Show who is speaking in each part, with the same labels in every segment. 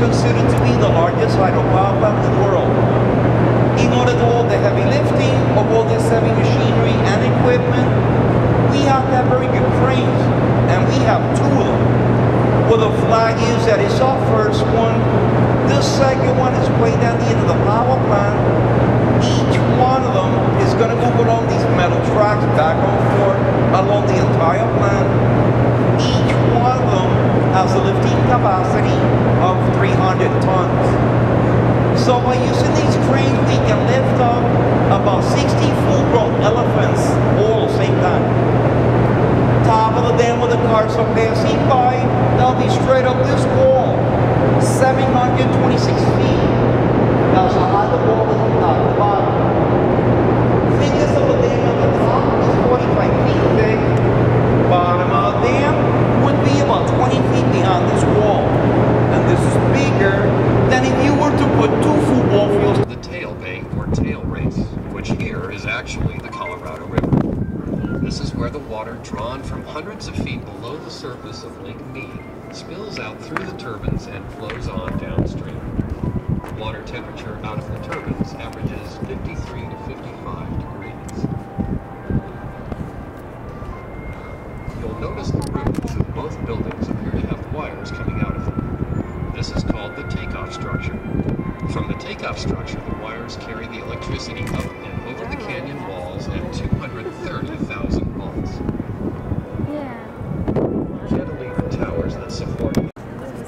Speaker 1: considered to be the largest hydropower plant in the world. In order to do all the heavy lifting of all this heavy machinery and equipment, we have to have very good cranes, and we have two of them. Well, the flag is that it's our first one. The second one is way down the end of the power plant. Each one of them is going to move along these metal tracks back and forth along the entire plant. Each one of them has a lifting capacity of 300 tons. So by using these cranes, we can lift up about 60 full-grown elephants all at the same time. Top of the dam where the cars are passing by, they'll be straight up this wall, 726 feet. That's how high the wall is from top to bottom. Thickness of the dam at the top is 45 feet thick. Bottom of the dam would be about 20 feet beyond this wall. And this is bigger than if you were to put two football fields.
Speaker 2: The tail bank or tail race, which here is actually the Colorado River. This is where the water drawn from hundreds of feet below the surface of Lake Mead spills out through the turbines and flows on downstream. Water temperature out of the turbines averages 53 to 55 degrees. You'll notice the roofs of both buildings appear to have wires coming out of them. This is called the takeoff structure. From the takeoff structure, the wires carry the electricity up and over the canyon walls at 230,000 volts.
Speaker 3: Yeah.
Speaker 2: Cantilever towers that support it.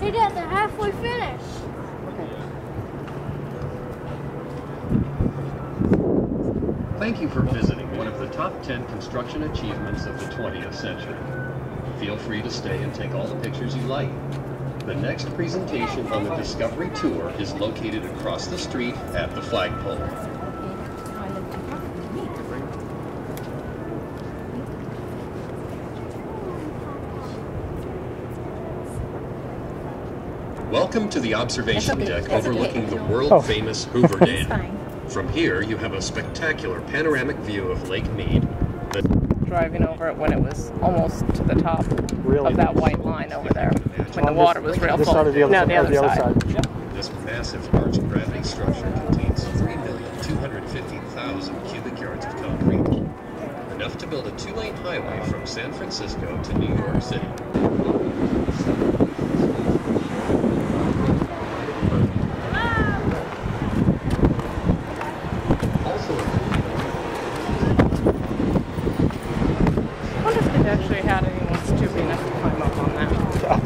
Speaker 3: Hey Dad, they're halfway finished.
Speaker 2: Thank you for visiting one of the top 10 construction achievements of the 20th century. Feel free to stay and take all the pictures you like. The next presentation on the Discovery Tour is located across the street at the flagpole. Welcome to the observation deck overlooking the world-famous Hoover Dam. From here, you have a spectacular panoramic view of Lake Mead.
Speaker 4: Driving over it when it was almost to the top of that white line over there, when the water was real full. No, the other side.
Speaker 2: This massive arch gravity structure contains 3,250,000 cubic yards of concrete, enough to build a two-lane highway from San Francisco to New York City.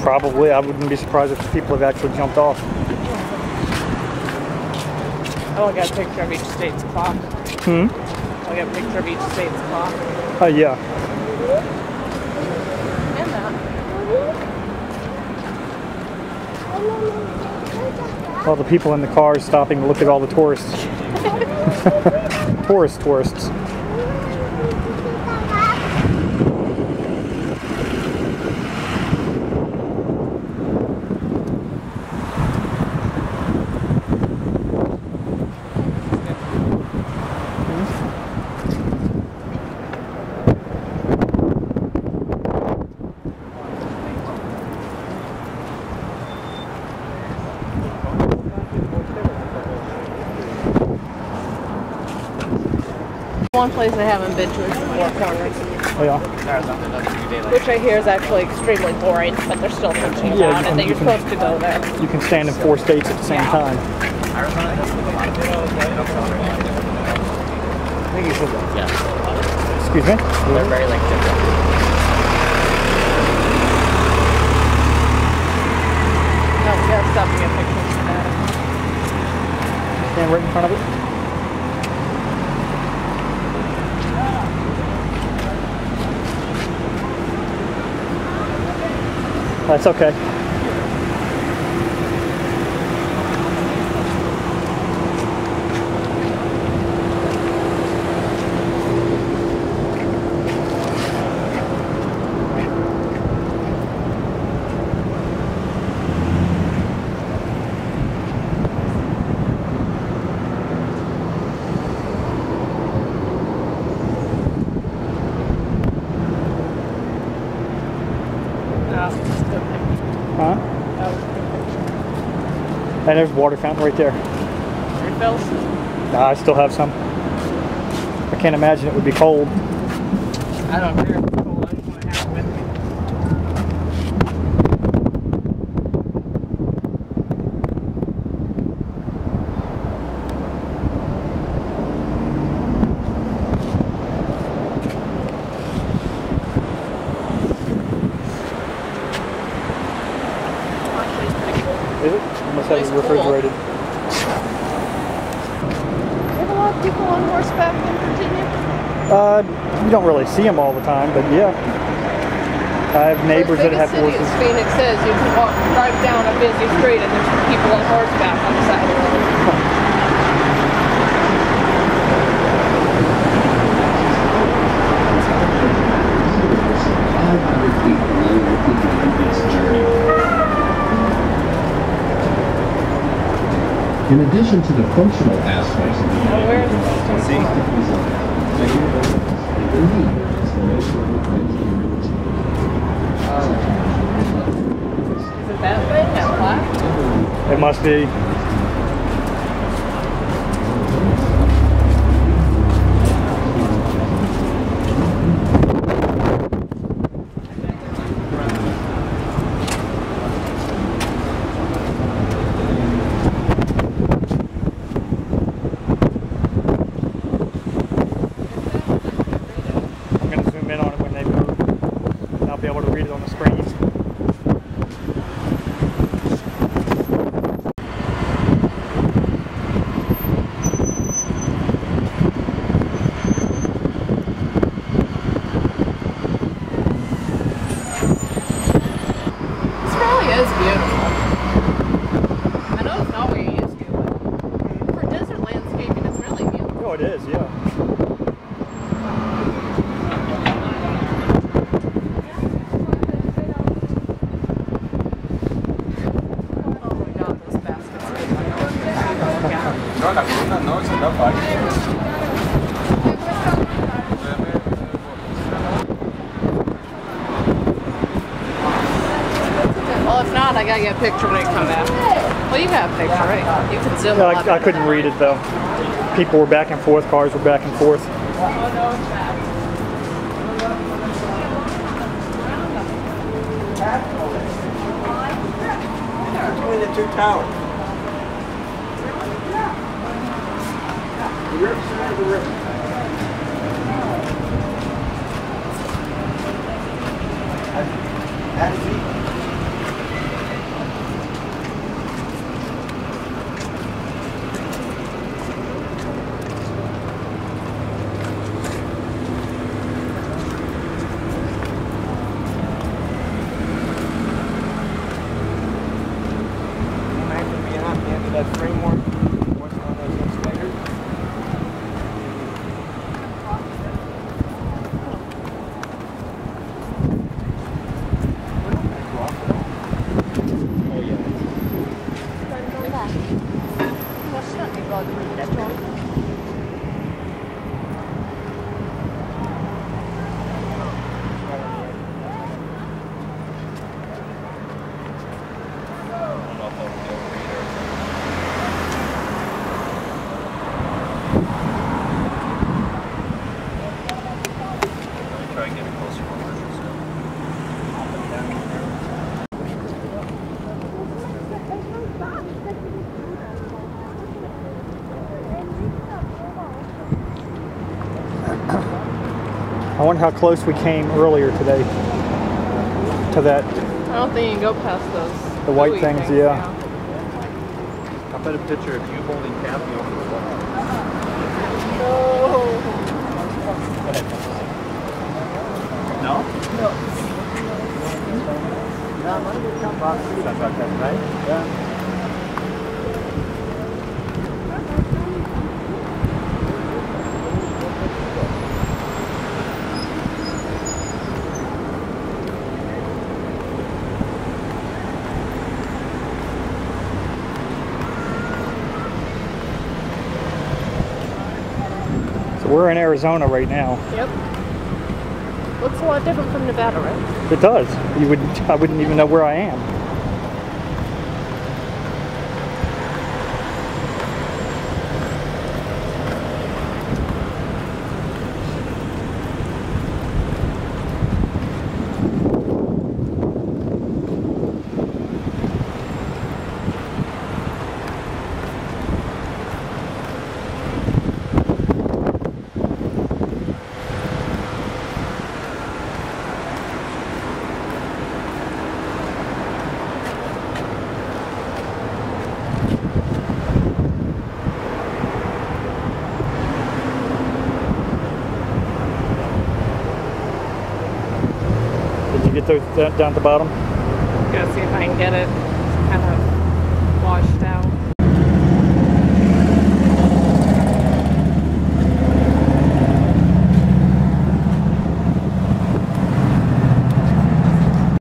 Speaker 5: Probably. I wouldn't be surprised if people have actually jumped off.
Speaker 4: Oh, I got a picture of each state's clock. I got a picture of each state's clock.
Speaker 5: Oh, yeah.
Speaker 4: And that.
Speaker 5: All the people in the cars stopping to look at all the tourists. Tourists.
Speaker 4: One place I haven't been to is Four Corners.
Speaker 5: Oh, yeah.
Speaker 4: Which I hear is actually extremely boring, but they're still teaching about it, that you're supposed to go there.
Speaker 5: You can stand in 4 states at the same time. Excuse me?
Speaker 6: They're very like different.
Speaker 4: No, we gotta stop and get pictures of that.
Speaker 5: Stand right in front of it. That's okay. And there's a water fountain right there.
Speaker 4: Refills?
Speaker 5: Nah, I still have some. I can't imagine it would be cold.
Speaker 4: I don't care if it's cold. I just want to have it with me.
Speaker 5: Is it? Unless that was refrigerated.
Speaker 4: You have a lot of people on horseback in Virginia?
Speaker 5: You don't really see them all the time, but yeah. I have neighbors that have horses.
Speaker 4: As Phoenix says, you can drive down a busy street and there's people on horseback on the side of the road.
Speaker 2: In addition to the functional aspects of the
Speaker 4: Where is it that thing? That black?
Speaker 5: It must be.
Speaker 4: Well, if not, I gotta get a picture when it comes out. Well, you have a picture, right? You can zoom
Speaker 5: No,
Speaker 4: out.
Speaker 5: I couldn't read it though. People were back and forth, cars were back and forth.
Speaker 4: Oh, no, it's back.
Speaker 1: Between the two towers. The river, the river. That framework, what's on those inspectors?
Speaker 5: I wonder how close we came earlier today to that.
Speaker 4: I don't think you can go past those.
Speaker 5: The white
Speaker 4: buoy
Speaker 5: things, yeah.
Speaker 1: I'll put a picture of you holding Kathy over the wall. No? No. Right? Yeah.
Speaker 5: We're in Arizona right now.
Speaker 4: Yep. Looks a lot different from Nevada, right?
Speaker 5: It does. I wouldn't even know where I am. down at the bottom.
Speaker 4: Gotta see if I can get it kind of washed out.